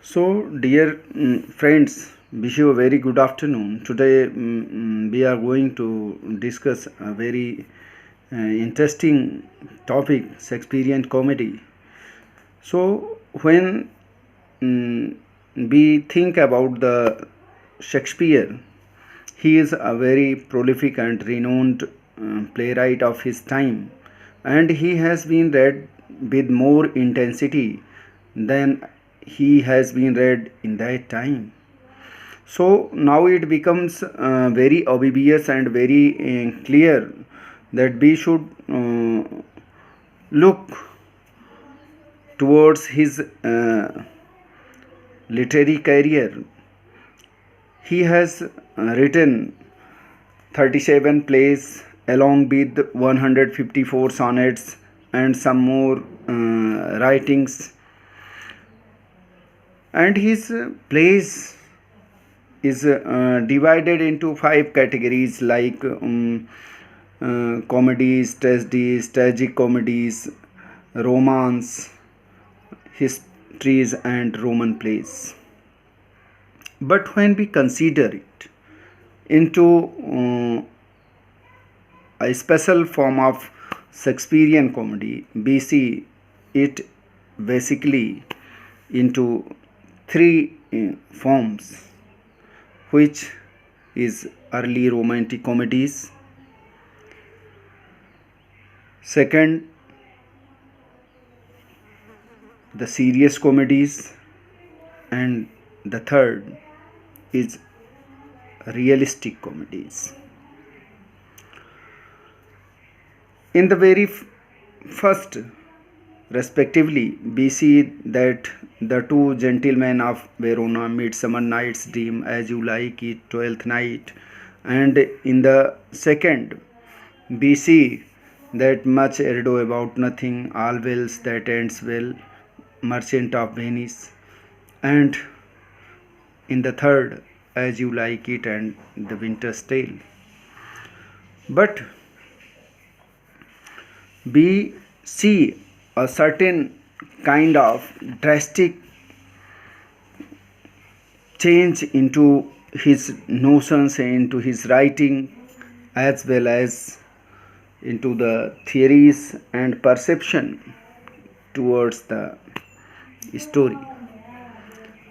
So, dear friends, wish you a very good afternoon. Today, we are going to discuss a very interesting topic, Shakespearean comedy. So, when we think about the Shakespeare, he is a very prolific and renowned playwright of his time, and he has been read with more intensity than he has been read in that time. So now it becomes very obvious and very clear that we should look towards his literary career. He has written 37 plays along with 154 sonnets and some more writings, and his plays is divided into five categories like comedies, tragedies, tragic comedies, romance, histories, and Roman plays. But when we consider it into a special form of Shakespearean comedy, we see it basically into three forms, which is early romantic comedies, second the serious comedies, and the third is realistic comedies. In the very first, respectively, we see that the two gentlemen of Verona, Midsummer Night's Dream, As You Like It, Twelfth Night, and in the second, we see that Much Ado About Nothing, All Wells That Ends Well, Merchant of Venice, and in the third, As You Like It and The Winter's Tale. But we see a certain kind of drastic change into his notions, into his writing, as well as into the theories and perception towards the story.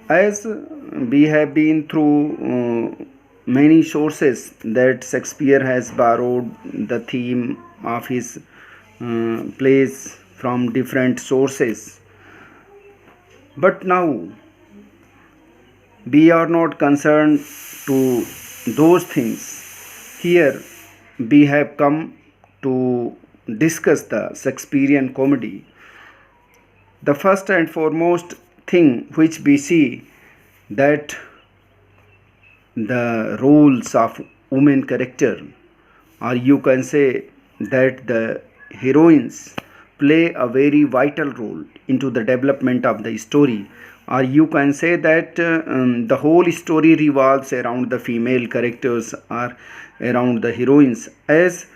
As we have been through many sources that Shakespeare has borrowed the theme of his plays from different sources, but now we are not concerned to those things. Here we have come to discuss the Shakespearean comedy. The first and foremost thing which we see, that the roles of women character, or you can say that the heroines play a very vital role into the development of the story, or you can say that the whole story revolves around the female characters or around the heroines, as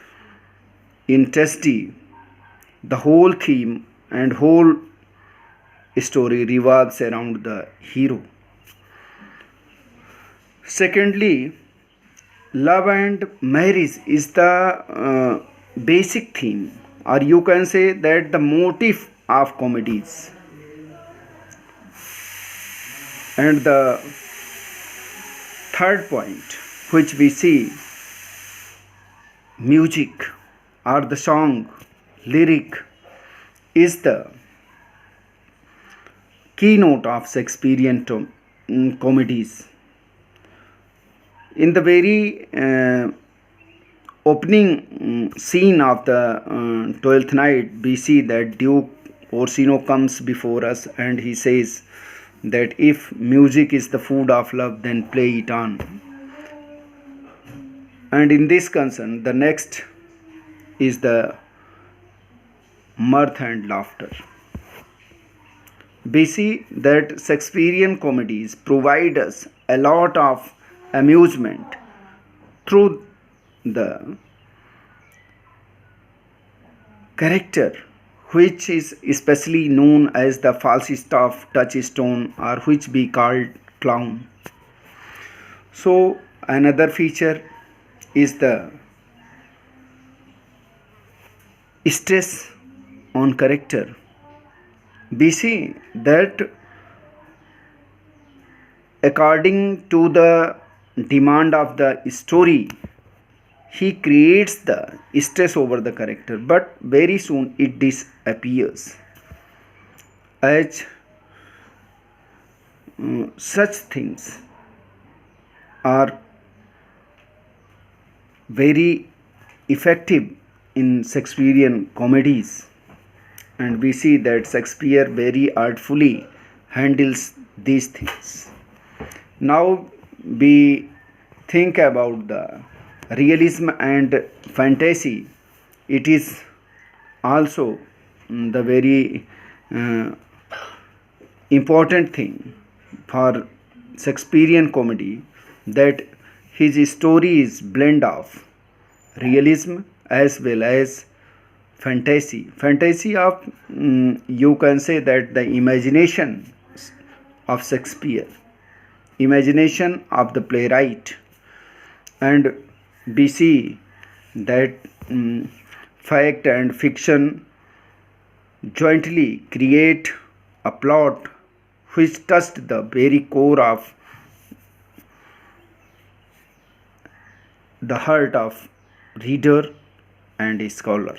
in tragedy the whole theme and whole story revolves around the hero. Secondly, love and marriage is the basic theme, or you can say that the motive of comedies. And the third point, which we see, music or the song, lyric, is the keynote of Shakespearean comedies. In the very opening scene of the Twelfth Night, we see that Duke Orsino comes before us and he says that if music is the food of love, then play it on. And in this concern, the next is the mirth and laughter. We see that Shakespearean comedies provide us a lot of amusement through the character which is especially known as the Falstaff touchstone, or which be called clown. So another feature is the stress on character. We see that according to the demand of the story, he creates the stress over the character, but very soon it disappears. As such things are very effective in Shakespearean comedies, and we see that Shakespeare very artfully handles these things. Now we think about the realism and fantasy. It is also the very uh, important thing for Shakespearean comedy, that his story is blend of realism as well as fantasy. Fantasy of you can say that the imagination of Shakespeare, imagination of the playwright, and we see that fact and fiction jointly create a plot which touched the very core of the heart of reader and a scholar.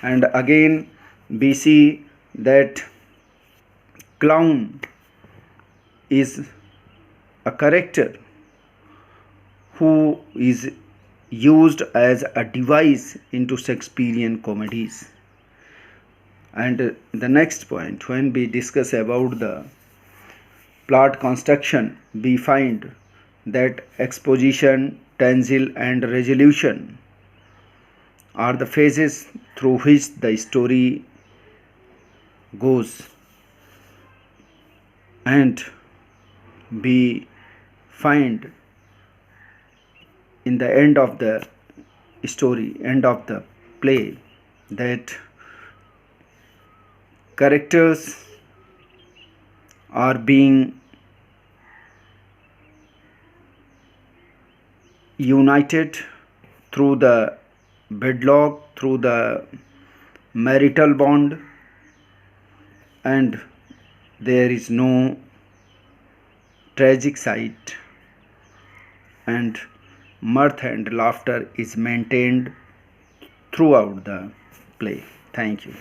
And again we see that clown is a character who is used as a device into Shakespearean comedies. And the next point, when we discuss about the plot construction, we find that exposition, tensile, and resolution are the phases through which the story goes, and we find in the end of the story, end of the play, that characters are being united through the wedlock, through the marital bond, and there is no tragic side, and mirth and laughter is maintained throughout the play. Thank you.